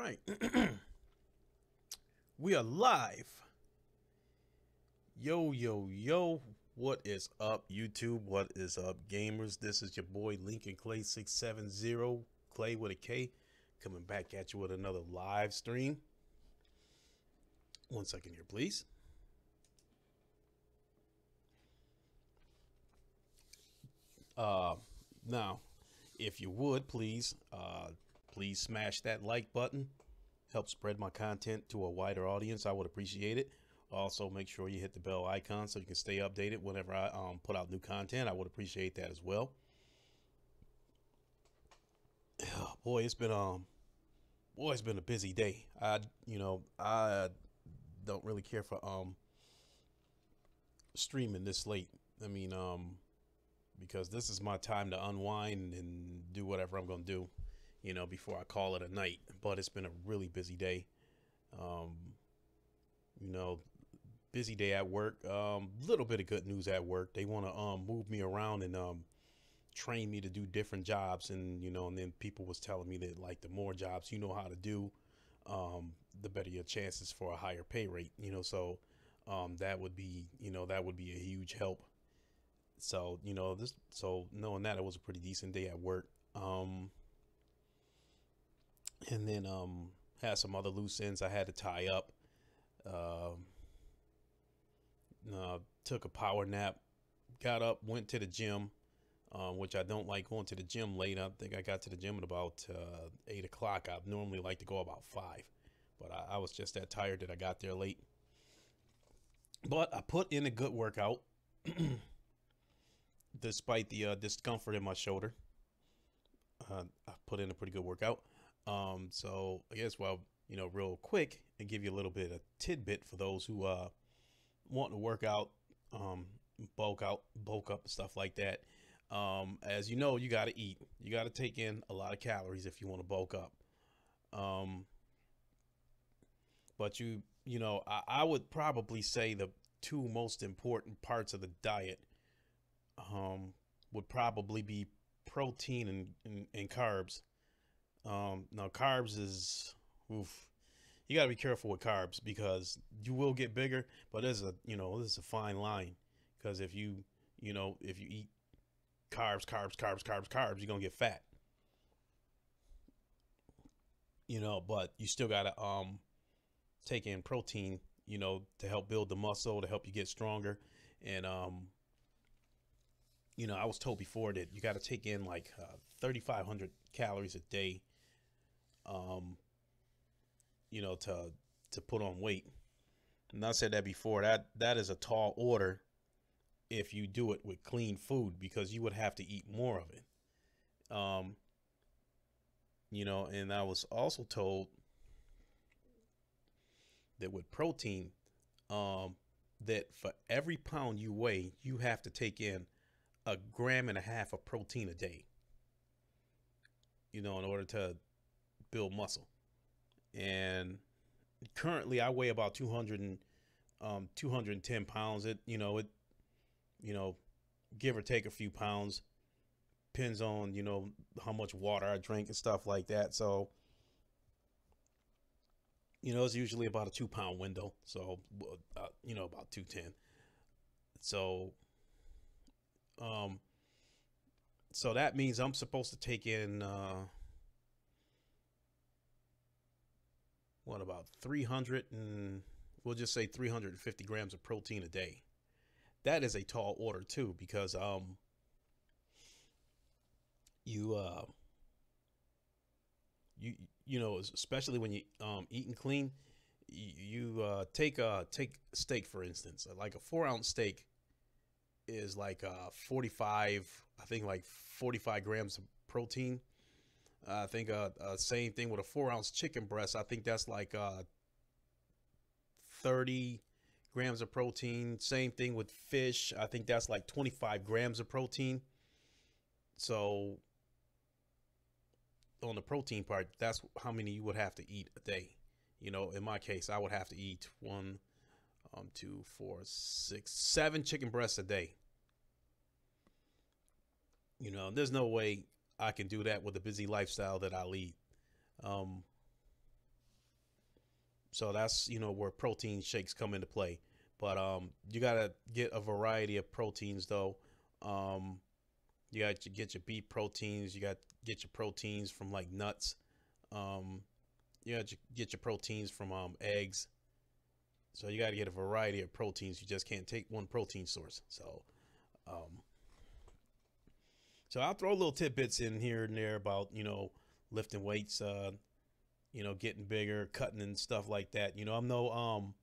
right. We are live. Yo, yo, yo. What is up, YouTube? What is up, gamers? This is your boy Lincoln Clay 670, Clay with a K, coming back at you with another live stream. 1 second here, please. Uh, Now, if you would, please smash that like button. Help spread my content to a wider audience. I would appreciate it. Also, make sure you hit the bell icon so you can stay updated whenever I put out new content. I would appreciate that as well. Boy, it's been a busy day. I don't really care for streaming this late. I mean, because this is my time to unwind and do whatever I'm gonna do, before I call it a night. But it's been a really busy day. Um, you know, Busy day at work. Little bit of good news at work. They want to move me around and train me to do different jobs, and then people was telling me that like the more jobs you know how to do, the better your chances for a higher pay rate. That would be a huge help. So knowing that, it was a pretty decent day at work. And then had some other loose ends I had to tie up. Um Took a power nap, got up, went to the gym, which I don't like going to the gym late. I think I got to the gym at about 8 o'clock. I normally like to go about 5, but I was just that tired that I got there late. But I put in a good workout despite the discomfort in my shoulder. I put in a pretty good workout. So I guess, real quick, and give you a little bit of tidbit for those who want to work out, um, bulk up, and stuff like that. As you know, you got to eat. You got to take in a lot of calories if you want to bulk up. Um, but I would probably say the two most important parts of the diet um, would probably be protein and carbs. Now, carbs is, oof, you got to be careful with carbs because you will get bigger, but there's a fine line because if you eat carbs, you're gonna get fat. But you still gotta take in protein, to help build the muscle, to help you get stronger. And I was told before that you got to take in like 3,500 calories a day, um, to put on weight. And I said that before. That is a tall order if you do it with clean food because you would have to eat more of it. Um, and I was also told that with protein, um, that for every pound you weigh, you have to take in a gram and a half of protein a day, in order to build muscle. And currently I weigh about 210 pounds. You know, give or take a few pounds. Depends on, how much water I drink and stuff like that. So, it's usually about a 2 pound window. So, about 210. So, um, so that means I'm supposed to take in, about 300 and we'll just say 350 grams of protein a day. That is a tall order too, because, you, uh, especially when you eating clean, take steak for instance. Like a 4 ounce steak is like 45, I think like 45 grams of protein. I think same thing with a 4 ounce chicken breast. I think that's like 30 grams of protein. Same thing with fish. I think that's like 25 grams of protein. So on the protein part, that's how many you would have to eat a day. In my case, I would have to eat one, two, four, six, 7 chicken breasts a day. There's no way I can do that with the busy lifestyle that I lead. Um, So that's, where protein shakes come into play. But you gotta get a variety of proteins though. Um, you got to get your beef proteins. You got to get your proteins from like nuts. Um, you got to get your proteins from eggs. So you got to get a variety of proteins. You just can't take one protein source. Um, so I'll throw little tidbits in here and there about lifting weights, getting bigger, cutting and stuff like that. I'm no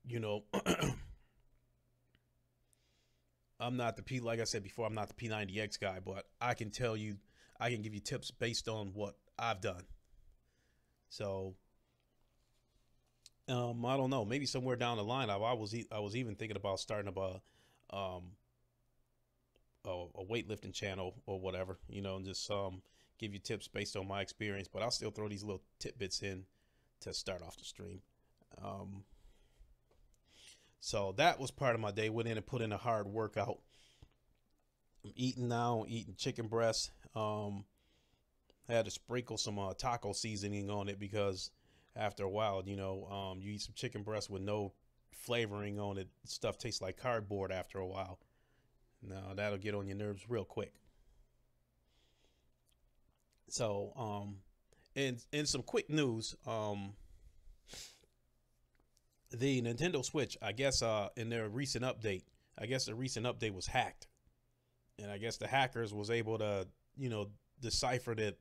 you know I'm not the P, like I said before, I'm not the P90X guy, but I can tell you, I can give you tips based on what I've done. So, I don't know, maybe somewhere down the line, I was even thinking about starting up um, a weightlifting channel or whatever, and just give you tips based on my experience. But I'll still throw these little tidbits in to start off the stream. Um, so that was part of my day. Went in and put in a hard workout. I'm eating now, eating chicken breast. I had to sprinkle some taco seasoning on it because after a while, you eat some chicken breast with no flavoring on it. Stuff tastes like cardboard after a while. Now that'll get on your nerves real quick. So, in some quick news, the Nintendo Switch, I guess, in their recent update, I guess the recent update was hacked, and I guess the hackers was able to, decipher that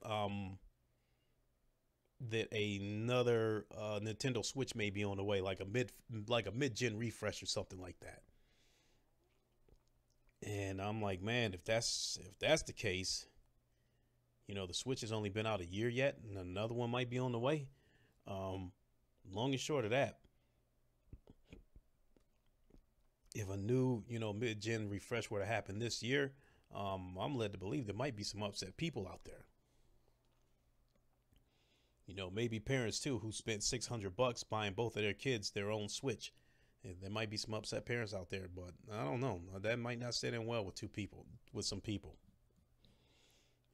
that another Nintendo Switch may be on the way, like a mid-gen refresh or something like that. And I'm like, man, if that's the case, the Switch has only been out a year yet, and another one might be on the way. Um, Long and short of that, if a new, mid-gen refresh were to happen this year, I'm led to believe there might be some upset people out there. Maybe parents too who spent $600 buying both of their kids their own Switch. And there might be some upset parents out there, but I don't know. That might not sit in well with some people.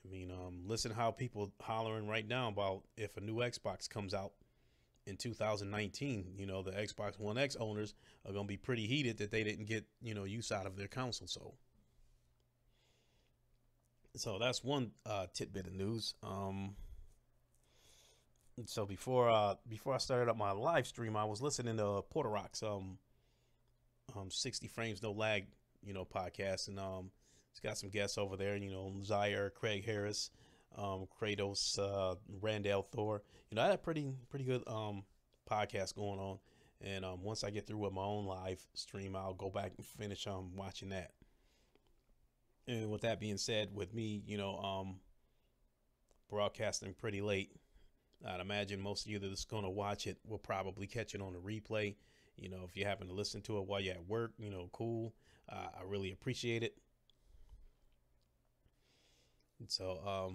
I mean, listen how people hollering right now about if a new Xbox comes out in 2019. The Xbox One X owners are going to be pretty heated that they didn't get, use out of their console. So that's one tidbit of news. So before I started up my live stream, I was listening to Porter Rock's 60 frames no lag podcast, and it's got some guests over there. Zaire, Craig Harris, Kratos, Randall Thor. I had a pretty good podcast going on, and once I get through with my own live stream, I'll go back and finish watching that. And with that being said, with me, broadcasting pretty late, I'd imagine most of you that's going to watch it will probably catch it on a replay. If you happen to listen to it while you're at work, cool. I really appreciate it. And so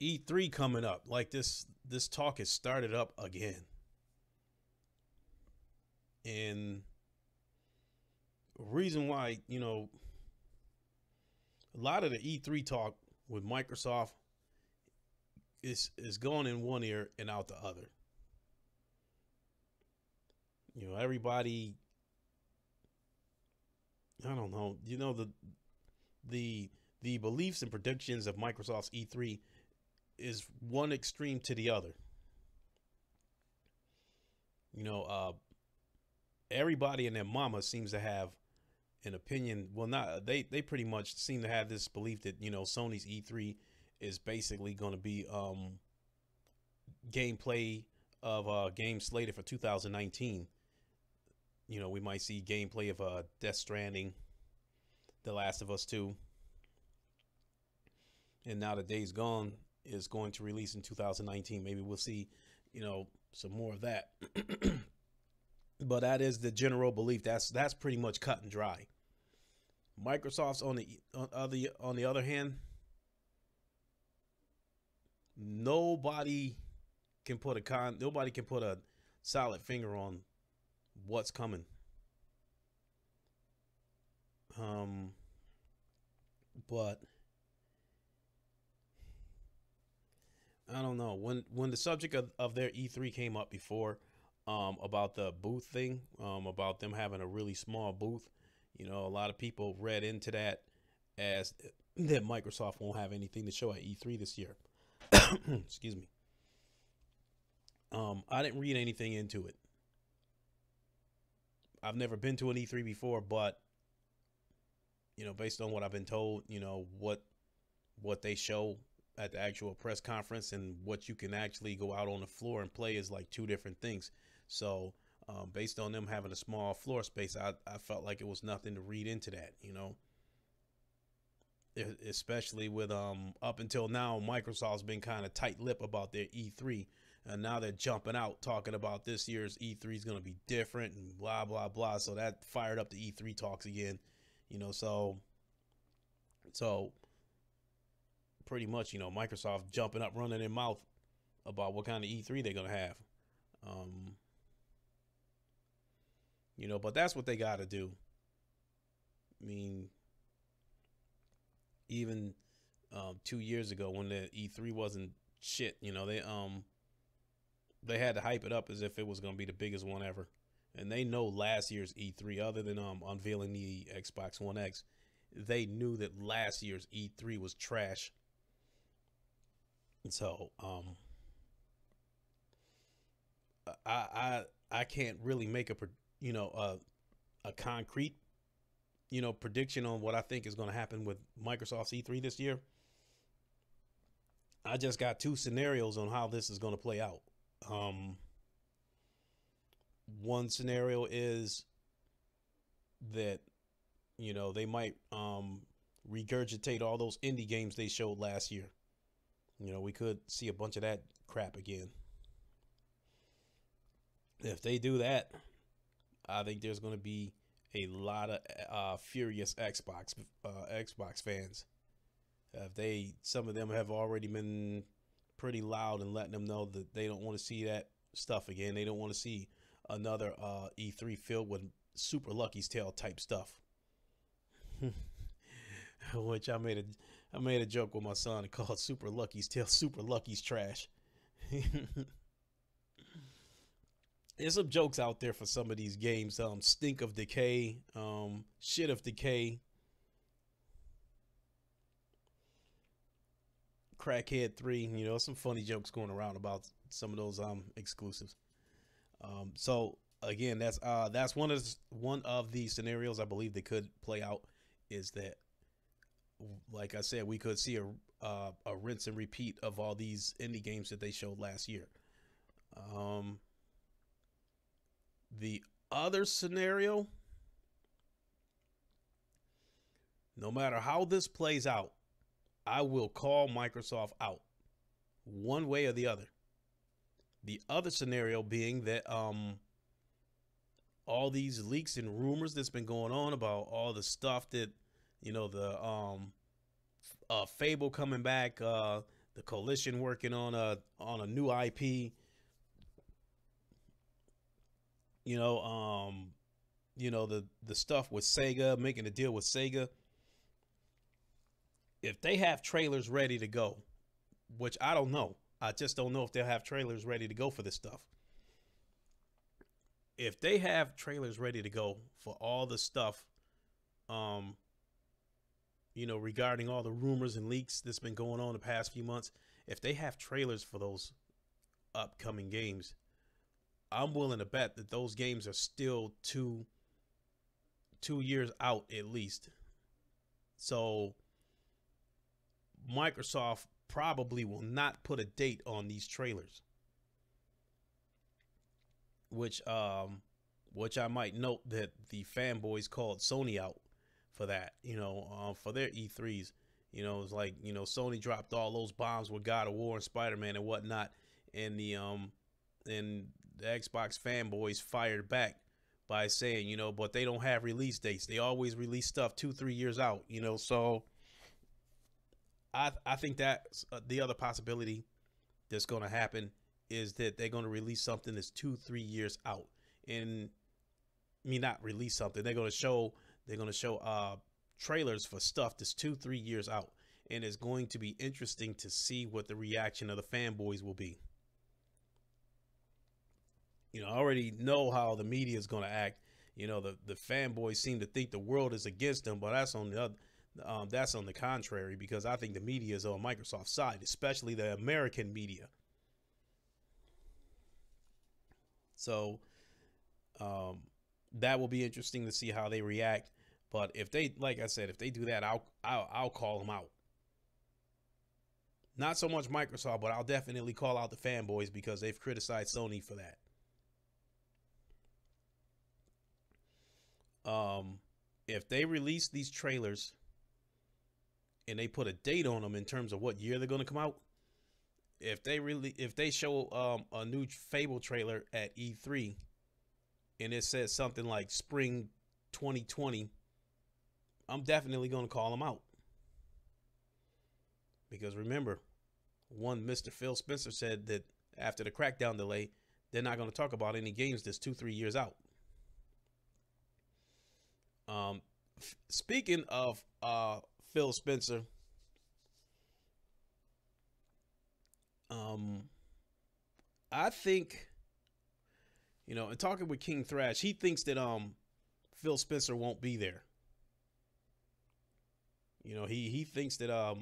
E3 coming up, like this talk has started up again. And reason why, a lot of the E3 talk with Microsoft is going in one ear and out the other. Everybody, I don't know, the beliefs and predictions of Microsoft's E3 is one extreme to the other. Everybody and their mama seems to have an opinion. Well, not they pretty much seem to have this belief that Sony's E3 is basically going to be gameplay of games slated for 2019. We might see gameplay of Death Stranding, The Last of Us 2, and now that Days Gone is going to release in 2019. Maybe we'll see some more of that. But that is the general belief. That's pretty much cut and dry. Microsoft's on the other hand, nobody can put a solid finger on what's coming. But I don't know when the subject of their E3 came up before, about the booth thing, about them having a really small booth. A lot of people read into that as that Microsoft won't have anything to show at E3 this year. Excuse me. I didn't read anything into it. I've never been to an E3 before, but based on what I've been told, what they show at the actual press conference and what you can actually go out on the floor and play is like two different things. So, based on them having a small floor space, I felt like it was nothing to read into that, especially with up until now, Microsoft's been kind of tight-lipped about their E3, and now they're jumping out talking about this year's E3 is going to be different and blah blah blah. So that fired up the E3 talks again, so pretty much, Microsoft jumping up, running their mouth about what kind of E3 they're going to have. Um, but that's what they got to do. I mean, even 2 years ago when the E3 wasn't shit, they had to hype it up as if it was going to be the biggest one ever. And they know last year's E3, other than unveiling the Xbox One X, they knew that last year's E3 was trash. So I can't really make a concrete prediction on what I think is going to happen with Microsoft's E3 this year. I just got two scenarios on how this is going to play out. One scenario is that they might regurgitate all those indie games they showed last year. We could see a bunch of that crap again. If they do that, I think there's going to be a lot of furious Xbox fans. Some of them have already been pretty loud and letting them know that they don't want to see that stuff again. They don't want to see another E3 filled with Super Lucky's Tale type stuff. Which I made a joke with my son and called Super Lucky's Tale Super Lucky's trash. There's some jokes out there for some of these games. Stink of Decay, Shit of Decay, Crackhead 3. Some funny jokes going around about some of those exclusives. So again, that's one of the scenarios I believe they could play out, is that, like I said, we could see a rinse and repeat of all these indie games that they showed last year. The other scenario, no matter how this plays out, I will call Microsoft out one way or the other. The other scenario being that all these leaks and rumors that's been going on about all the stuff that, the Fable coming back, the Coalition working on a new IP, the stuff with Sega, making a deal with Sega. If they have trailers ready to go, which I don't know, I just don't know if they'll have trailers ready to go for this stuff. If they have trailers ready to go for all the stuff, regarding all the rumors and leaks that's been going on the past few months, if they have trailers for those upcoming games, I'm willing to bet that those games are still two years out at least. So Microsoft probably will not put a date on these trailers, which I might note that the fanboys called Sony out for that, for their E3s. It's like, Sony dropped all those bombs with God of War and Spider-Man and whatnot, and the Xbox fanboys fired back by saying, but they don't have release dates. They always release stuff 2-3 years out, so I think that's the other possibility that's going to happen, is that they're going to release something that's 2-3 years out. And not release something. They're going to show trailers for stuff that's 2-3 years out. and it's going to be interesting to see what the reaction of the fanboys will be. I already know how the media is going to act. The fanboys seem to think the world is against them, but that's on the other. That's on the contrary, because I think the media is on Microsoft's side, especially the American media. So that will be interesting to see how they react. But if they, like I said, if they do that, I'll call them out. Not so much Microsoft, but I'll definitely call out the fanboys because they've criticized Sony for that. If they release these trailers and they put a date on them in terms of what year they're going to come out, if they show a new Fable trailer at E3 and it says something like spring 2020, I'm definitely going to call them out. Because remember, Mr. Phil Spencer said that after the Crackdown delay, they're not going to talk about any games that's 2-3 years out. Speaking of Phil Spencer, I think, in talking with King Thrash, he thinks that Phil Spencer won't be there. He thinks that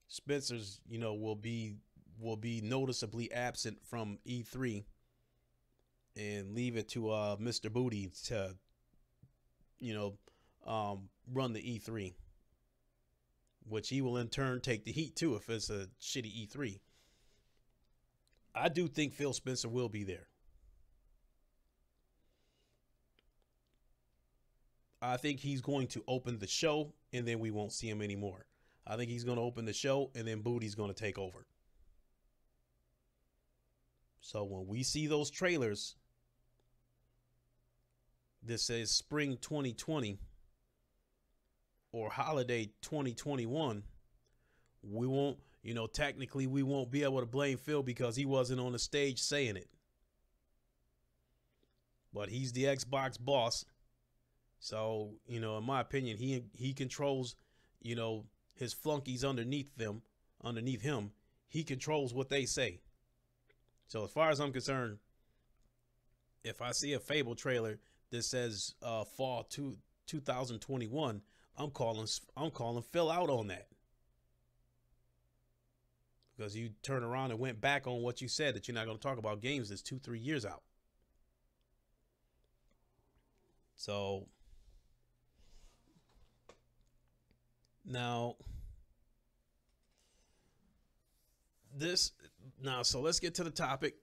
Spencer's will be noticeably absent from E3 and leave it to Mr. Booty to run the E3, which he will in turn take the heat too if it's a shitty E3. I do think Phil Spencer will be there. I think he's going to open the show and then we won't see him anymore. I think he's going to open the show and then Booty's going to take over. So when we see those trailers that says spring 2020 or holiday 2021, we won't, technically we won't be able to blame Phil because he wasn't on the stage saying it. But he's the Xbox boss. So, in my opinion, he controls, his flunkies underneath him. He controls what they say. So as far as I'm concerned, if I see a Fable trailer that says fall 2021, I'm calling Phil out on that. Because you turn around and went back on what you said, that you're not going to talk about games that's 2-3 years out. So now so let's get to the topic,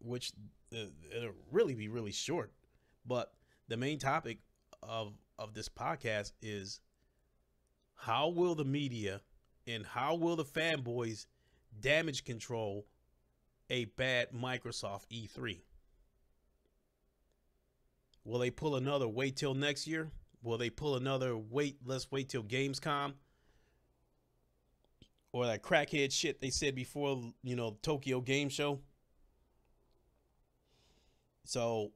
which it'll really be really short, but the main topic of this podcast is how will the media and how will the fanboys damage control a bad Microsoft E3? Will they pull another wait till next year? Will they pull another let's wait till Gamescom? Or that crackhead shit they said before, Tokyo Game Show? So,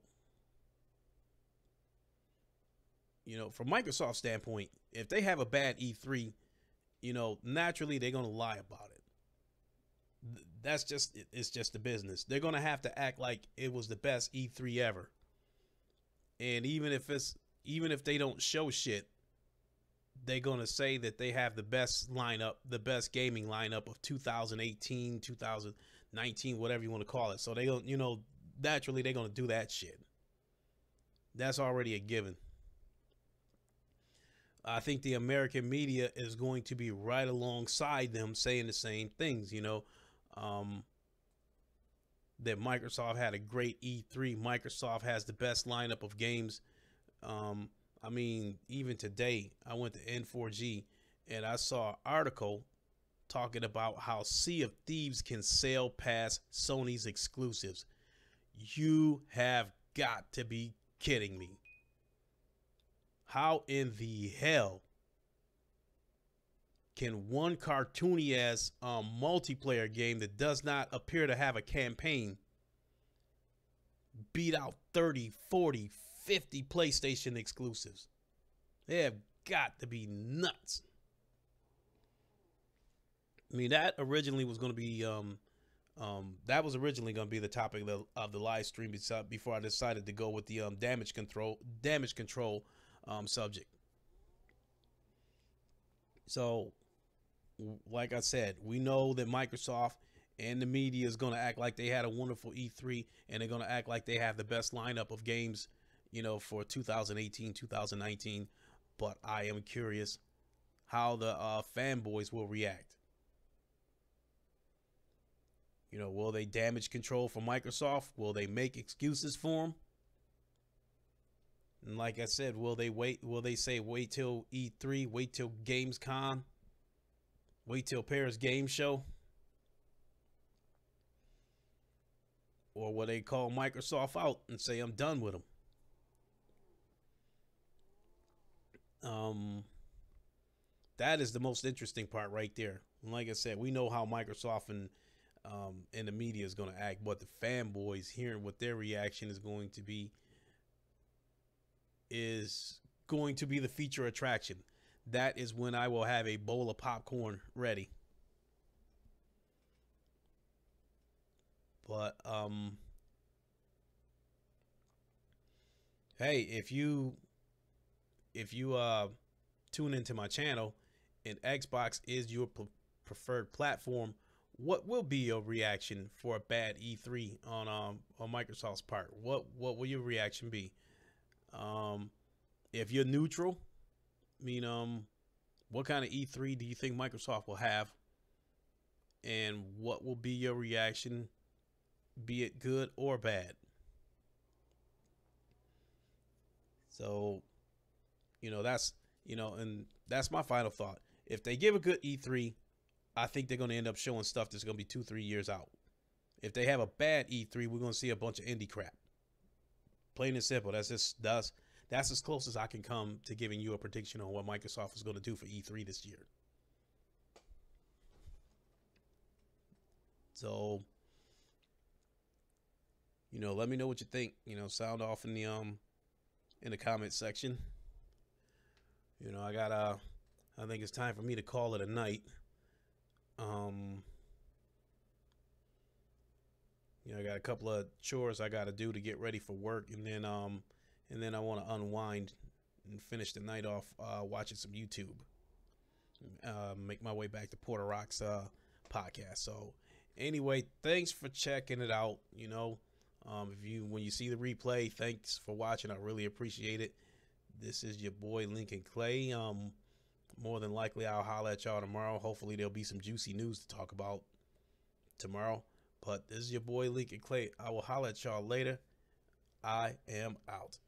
from Microsoft's standpoint, if they have a bad E3, naturally they're going to lie about it. It's just the business. They're going to have to act like it was the best E3 ever. And even if they don't show shit, they're going to say that they have the best lineup, the best gaming lineup of 2018, 2019, whatever you want to call it. So they don't, naturally they're going to do that shit. That's already a given. I think the American media is going to be right alongside them saying the same things, that Microsoft had a great E3. Microsoft has the best lineup of games. I mean, even today, I went to N4G and I saw an article talking about how Sea of Thieves can sail past Sony's exclusives. You have got to be kidding me. How in the hell can one cartoony ass multiplayer game that does not appear to have a campaign beat out 30, 40, 50 PlayStation exclusives? They have got to be nuts. I mean, that originally was going to be that was originally going to be the topic of the live stream before I decided to go with the damage control subject. So, like I said, we know that Microsoft and the media is going to act like they had a wonderful E3, and they're going to act like they have the best lineup of games, for 2018, 2019. But I am curious how the fanboys will react. Will they damage control for Microsoft? Will they make excuses for them? And like I said, will they wait? Will they say wait till E3, wait till Gamescom, wait till Paris Game Show? Or will they call Microsoft out and say I'm done with them? That is the most interesting part right there. And like I said, we know how Microsoft and the media is going to act, but the fanboys hearing what their reaction is going to be the feature attraction. That is when I will have a bowl of popcorn ready. But hey, if you tune into my channel and Xbox is your preferred platform, what will be your reaction for a bad E3 on Microsoft's part? What will your reaction be? If you're neutral, I mean, what kind of E3 do you think Microsoft will have? And what will be your reaction, be it good or bad? So, and that's my final thought. If they give a good E3, I think they're going to end up showing stuff that's going to be 2-3 years out. If they have a bad E3, we're going to see a bunch of indie crap. Plain and simple. That's as close as I can come to giving you a prediction on what Microsoft is going to do for E3 this year. So, let me know what you think. Sound off in the comment section. I think it's time for me to call it a night. I got a couple of chores I got to do to get ready for work, and then I want to unwind and finish the night off watching some YouTube. Make my way back to Porter Rock's podcast. So anyway, thanks for checking it out. When you see the replay, thanks for watching. I really appreciate it. This is your boy Lincoln Clay. More than likely, I'll holler at y'all tomorrow. Hopefully, there'll be some juicy news to talk about tomorrow. But this is your boy Lincoln Clay. I will holler at y'all later. I am out.